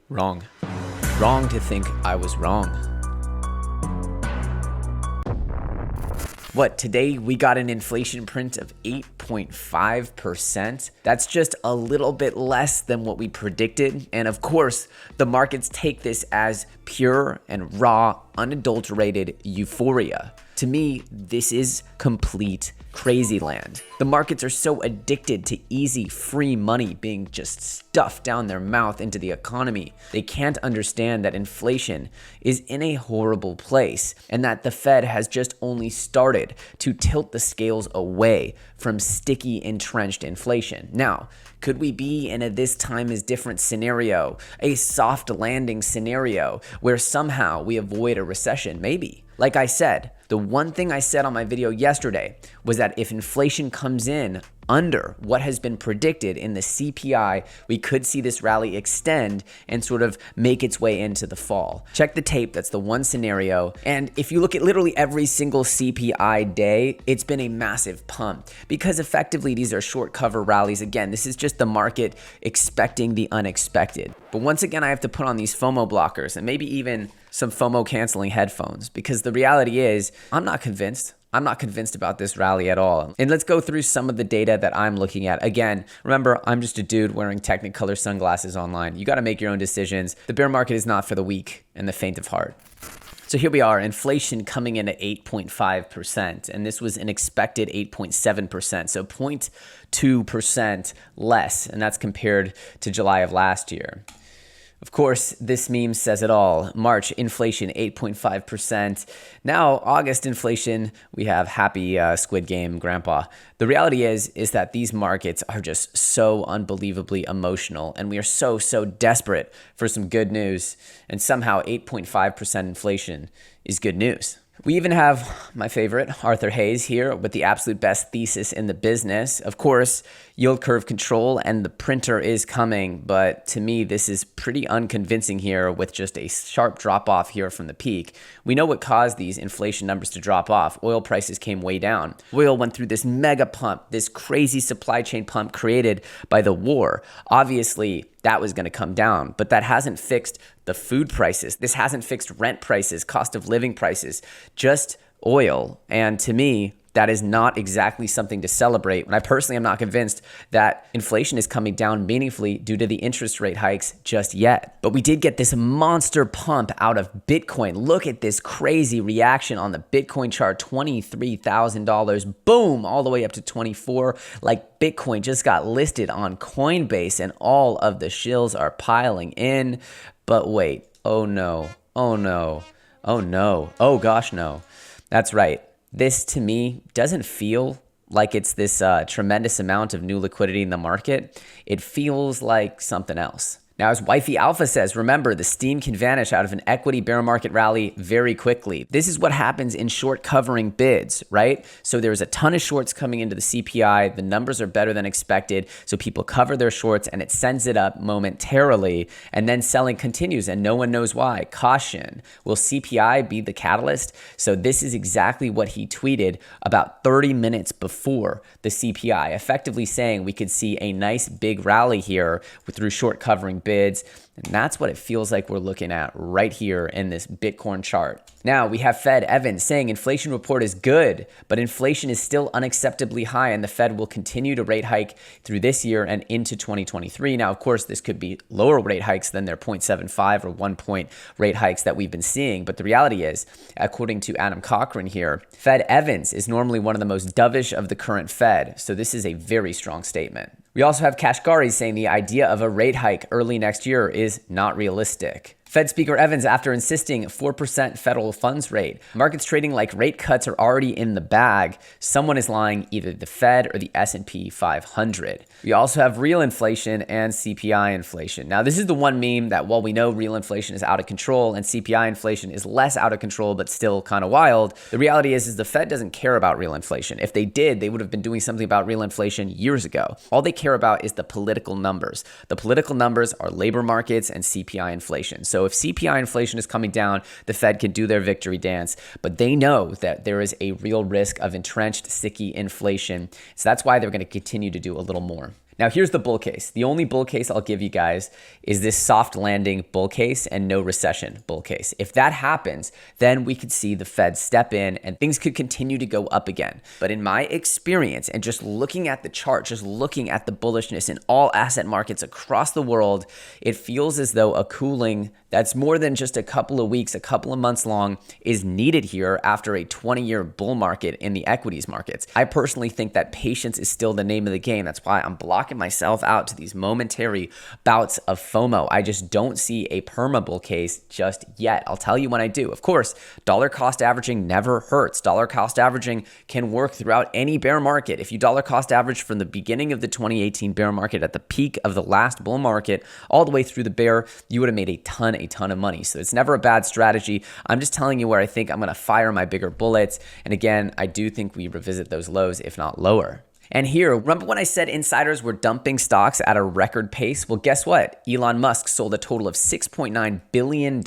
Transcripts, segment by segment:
Wrong. Wrong to think I was wrong. What, today we got an inflation print of 8.5%? That's just a little bit less than what we predicted. And of course, the markets take this as pure and raw, unadulterated euphoria. To me, this is complete crazy land. The markets are so addicted to easy, free money being just stuffed down their mouth into the economy. They can't understand that inflation is in a horrible place and that the Fed has just only started to tilt the scales away from sticky, entrenched inflation. Now, could we be in a this time is different scenario, a soft landing scenario where somehow we avoid a recession? Maybe. Like I said, the one thing I said on my video yesterday was that if inflation comes in under what has been predicted in the CPI, we could see this rally extend and sort of make its way into the fall. Check the tape, that's the one scenario. And if you look at literally every single CPI day, it's been a massive pump because effectively these are short cover rallies. Again, this is just the market expecting the unexpected. But once again, I have to put on these FOMO blockers and maybe even some FOMO canceling headphones because the reality is I'm not convinced. I'm not convinced about this rally at all. And let's go through some of the data that I'm looking at. Again, remember, I'm just a dude wearing Technicolor sunglasses online. You got to make your own decisions. The bear market is not for the weak and the faint of heart. So here we are, inflation coming in at 8.5%, and this was an expected 8.7%, so 0.2% less, and that's compared to July of last year. Of course, this meme says it all. March inflation 8.5%. Now August inflation, we have happy Squid Game grandpa. The reality is that these markets are just so unbelievably emotional and we are so desperate for some good news, and somehow 8.5% inflation is good news. We even have my favorite, Arthur Hayes, here with the absolute best thesis in the business. Of course, yield curve control and the printer is coming, but to me, this is pretty unconvincing here with just a sharp drop off here from the peak. We know what caused these inflation numbers to drop off. Oil prices came way down. Oil went through this mega pump, this crazy supply chain pump created by the war. Obviously, that was going to come down, but that hasn't fixed the food prices. This hasn't fixed rent prices, cost of living prices, just oil. And to me, that is not exactly something to celebrate. And I personally am not convinced that inflation is coming down meaningfully due to the interest rate hikes just yet. But we did get this monster pump out of Bitcoin. Look at this crazy reaction on the Bitcoin chart, $23,000, boom, all the way up to 24. Like Bitcoin just got listed on Coinbase and all of the shills are piling in. But wait, oh no, oh no, oh no, oh gosh no. That's right. This, to me, doesn't feel like it's this tremendous amount of new liquidity in the market. It feels like something else. Now, as Wifey Alpha says, remember, the steam can vanish out of an equity bear market rally very quickly. This is what happens in short covering bids, right? So there's a ton of shorts coming into the CPI. The numbers are better than expected. So people cover their shorts and it sends it up momentarily. And then selling continues and no one knows why. Caution. Will CPI be the catalyst? So this is exactly what he tweeted about 30 minutes before the CPI, effectively saying we could see a nice big rally here through short covering bids. And that's what it feels like we're looking at right here in this Bitcoin chart. Now we have Fed Evans saying inflation report is good, but inflation is still unacceptably high and the Fed will continue to rate hike through this year and into 2023. Now, of course, this could be lower rate hikes than their 0.75 or 1 point rate hikes that we've been seeing. But the reality is, according to Adam Cochran here, Fed Evans is normally one of the most dovish of the current Fed. So this is a very strong statement. We also have Kashkari saying the idea of a rate hike early next year is not realistic. Fed Speaker Evans, after insisting 4% federal funds rate, markets trading like rate cuts are already in the bag. Someone is lying, either the Fed or the S&P 500. We also have real inflation and CPI inflation. Now, this is the one meme that while we know real inflation is out of control and CPI inflation is less out of control but still kind of wild, the reality is the Fed doesn't care about real inflation. If they did, they would have been doing something about real inflation years ago. All they care about is the political numbers. The political numbers are labor markets and CPI inflation. So if CPI inflation is coming down, the Fed can do their victory dance, but they know that there is a real risk of entrenched, sticky inflation. So that's why they're going to continue to do a little more. Now, here's the bull case. The only bull case I'll give you guys is this soft landing bull case and no recession bull case. If that happens, then we could see the Fed step in and things could continue to go up again. But in my experience, and just looking at the chart, just looking at the bullishness in all asset markets across the world, it feels as though a cooling that's more than just a couple of weeks, a couple of months long is needed here after a 20-year bull market in the equities markets. I personally think that patience is still the name of the game. That's why I'm blocking myself out to these momentary bouts of FOMO. I just don't see a perma bull case just yet. I'll tell you when I do. Of course, dollar cost averaging never hurts. Dollar cost averaging can work throughout any bear market. If you dollar cost average from the beginning of the 2018 bear market at the peak of the last bull market all the way through the bear, you would have made a ton of money. So it's never a bad strategy. I'm just telling you where I think I'm going to fire my bigger bullets. And again, I do think we revisit those lows, if not lower. And here, remember when I said insiders were dumping stocks at a record pace? Well, guess what? Elon Musk sold a total of $6.9 billion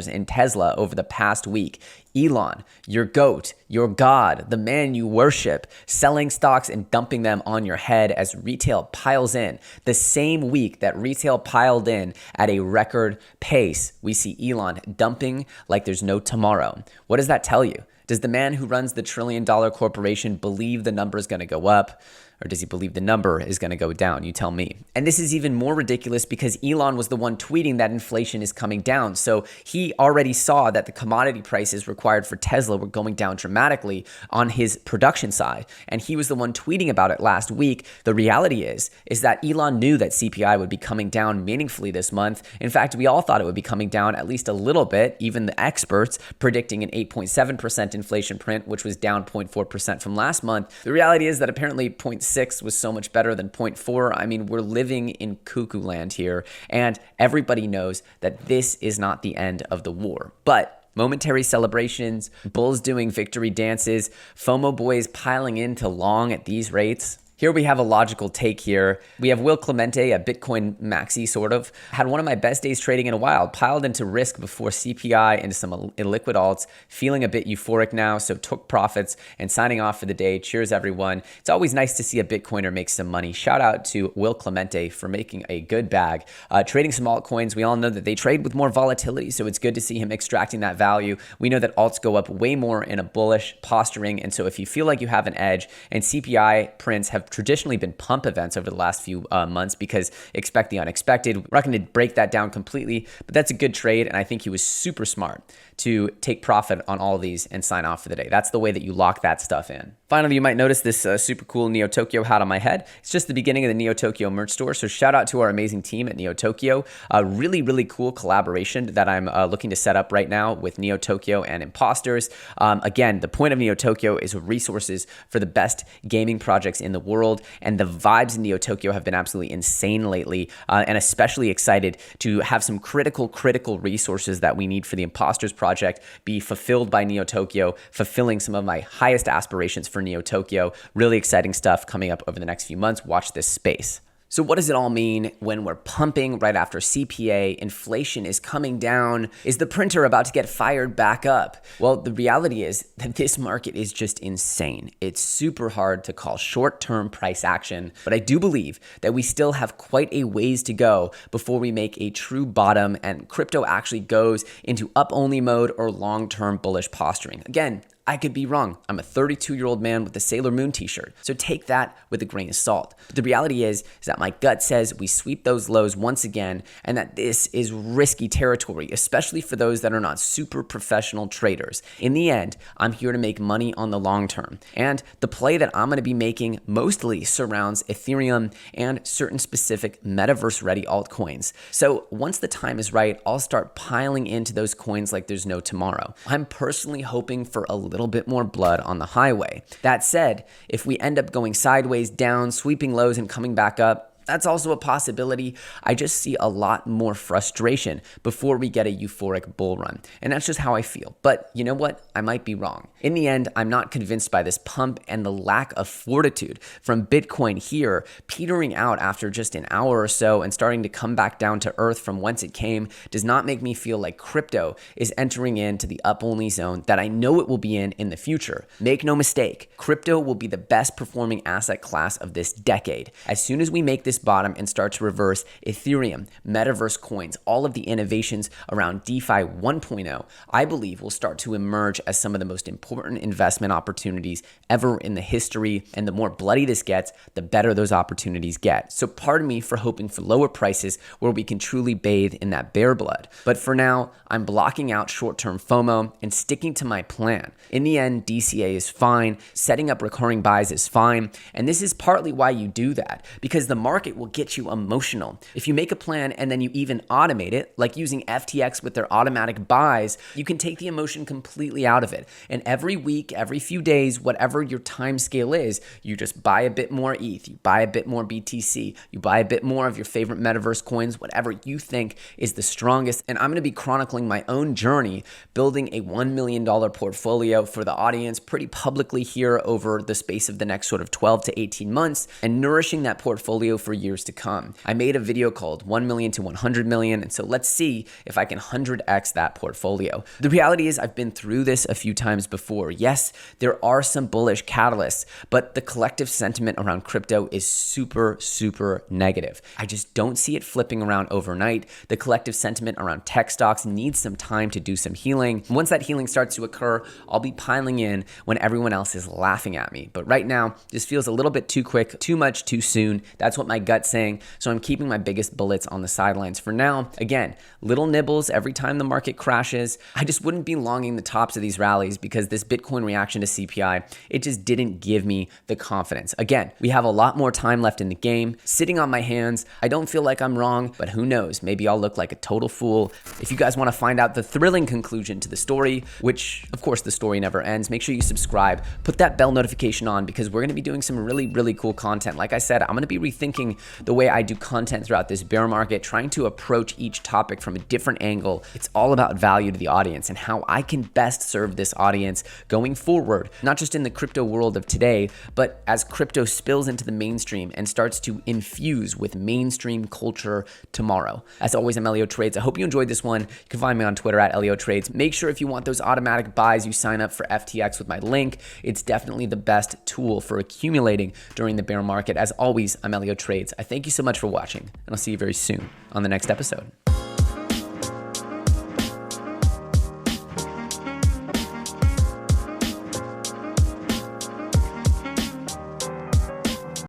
in Tesla over the past week. Elon, your GOAT, your God, the man you worship, selling stocks and dumping them on your head as retail piles in. The same week that retail piled in at a record pace, we see Elon dumping like there's no tomorrow. What does that tell you? Does the man who runs the trillion-dollar corporation believe the number is going to go up? Or does he believe the number is going to go down? You tell me. And this is even more ridiculous because Elon was the one tweeting that inflation is coming down. So he already saw that the commodity prices required for Tesla were going down dramatically on his production side. And he was the one tweeting about it last week. The reality is that Elon knew that CPI would be coming down meaningfully this month. In fact, we all thought it would be coming down at least a little bit, even the experts predicting an 8.7% inflation print, which was down 0.4% from last month. The reality is that apparently 0.6 was so much better than 0.4. I mean, we're living in cuckoo land here, and everybody knows that this is not the end of the war. But momentary celebrations, bulls doing victory dances, FOMO boys piling into long at these rates. Here we have a logical take here. We have Will Clemente, a Bitcoin maxi sort of, had one of my best days trading in a while, piled into risk before CPI into some illiquid alts, feeling a bit euphoric now, so took profits and signing off for the day. Cheers, everyone. It's always nice to see a Bitcoiner make some money. Shout out to Will Clemente for making a good bag. Trading some altcoins, we all know that they trade with more volatility, so it's good to see him extracting that value. We know that alts go up way more in a bullish posturing, and so if you feel like you have an edge, and CPI prints have traditionally been pump events over the last few months because expect the unexpected. We're not going to break that down completely, but that's a good trade, and I think he was super smart to take profit on all of these and sign off for the day. That's the way that you lock that stuff in. Finally, you might notice this super cool Neo Tokyo hat on my head. It's just the beginning of the Neo Tokyo merch store, so shout out to our amazing team at Neo Tokyo. A really, really cool collaboration that I'm looking to set up right now with Neo Tokyo and Imposters. Again, the point of Neo Tokyo is resources for the best gaming projects in the world, and the vibes in Neo Tokyo have been absolutely insane lately, and especially excited to have some critical resources that we need for the Imposters project be fulfilled by Neo Tokyo, fulfilling some of my highest aspirations for Neo Tokyo. Really exciting stuff coming up over the next few months. Watch this space. So what does it all mean when we're pumping right after CPA, inflation is coming down? Is the printer about to get fired back up? Well, the reality is that this market is just insane. It's super hard to call short-term price action, but I do believe that we still have quite a ways to go before we make a true bottom and crypto actually goes into up-only mode or long-term bullish posturing. Again, I could be wrong. I'm a 32-year-old man with a Sailor Moon t-shirt. So take that with a grain of salt. But the reality is that my gut says we sweep those lows once again, and that this is risky territory, especially for those that are not super professional traders. In the end, I'm here to make money on the long term. And the play that I'm going to be making mostly surrounds Ethereum and certain specific metaverse-ready altcoins. So once the time is right, I'll start piling into those coins like there's no tomorrow. I'm personally hoping for a little bit more blood on the highway. That said, if we end up going sideways, down, sweeping lows and coming back up, that's also a possibility. I just see a lot more frustration before we get a euphoric bull run. And that's just how I feel. But you know what? I might be wrong. In the end, I'm not convinced by this pump, and the lack of fortitude from Bitcoin here petering out after just an hour or so and starting to come back down to earth from whence it came does not make me feel like crypto is entering into the up-only zone that I know it will be in the future. Make no mistake, crypto will be the best performing asset class of this decade. As soon as we make this this bottom and start to reverse, Ethereum, metaverse coins, all of the innovations around DeFi 1.0, I believe will start to emerge as some of the most important investment opportunities ever in the history. And the more bloody this gets, the better those opportunities get. So pardon me for hoping for lower prices where we can truly bathe in that bear blood. But for now, I'm blocking out short-term FOMO and sticking to my plan. In the end, DCA is fine. Setting up recurring buys is fine. And this is partly why you do that, because the market will get you emotional. If you make a plan and then you even automate it, like using FTX with their automatic buys, you can take the emotion completely out of it. And every week, every few days, whatever your time scale is, you just buy a bit more ETH, you buy a bit more BTC, you buy a bit more of your favorite metaverse coins, whatever you think is the strongest. And I'm going to be chronicling my own journey building a $1 million portfolio for the audience pretty publicly here over the space of the next sort of 12 to 18 months and nourishing that portfolio for years to come. I made a video called 1 million to 100 million. And so let's see if I can 100x that portfolio. The reality is I've been through this a few times before. Yes, there are some bullish catalysts, but the collective sentiment around crypto is super, super negative. I just don't see it flipping around overnight. The collective sentiment around tech stocks needs some time to do some healing. Once that healing starts to occur, I'll be piling in when everyone else is laughing at me. But right now, this feels a little bit too quick, too much, too soon. That's what my gut's saying. So I'm keeping my biggest bullets on the sidelines for now. Again, little nibbles every time the market crashes. I just wouldn't be longing the tops of these rallies because this Bitcoin reaction to CPI, it just didn't give me the confidence. Again, we have a lot more time left in the game. Sitting on my hands, I don't feel like I'm wrong, but who knows? Maybe I'll look like a total fool. If you guys want to find out the thrilling conclusion to the story, which of course the story never ends, make sure you subscribe, put that bell notification on because we're going to be doing some really, really cool content. Like I said, I'm going to be rethinking the way I do content throughout this bear market, trying to approach each topic from a different angle. It's all about value to the audience and how I can best serve this audience going forward, not just in the crypto world of today, but as crypto spills into the mainstream and starts to infuse with mainstream culture tomorrow. As always, I'm EllioTrades. I hope you enjoyed this one. You can find me on Twitter at EllioTrades. Make sure if you want those automatic buys, you sign up for FTX with my link. It's definitely the best tool for accumulating during the bear market. As always, I'm EllioTrades. I thank you so much for watching, and I'll see you very soon on the next episode.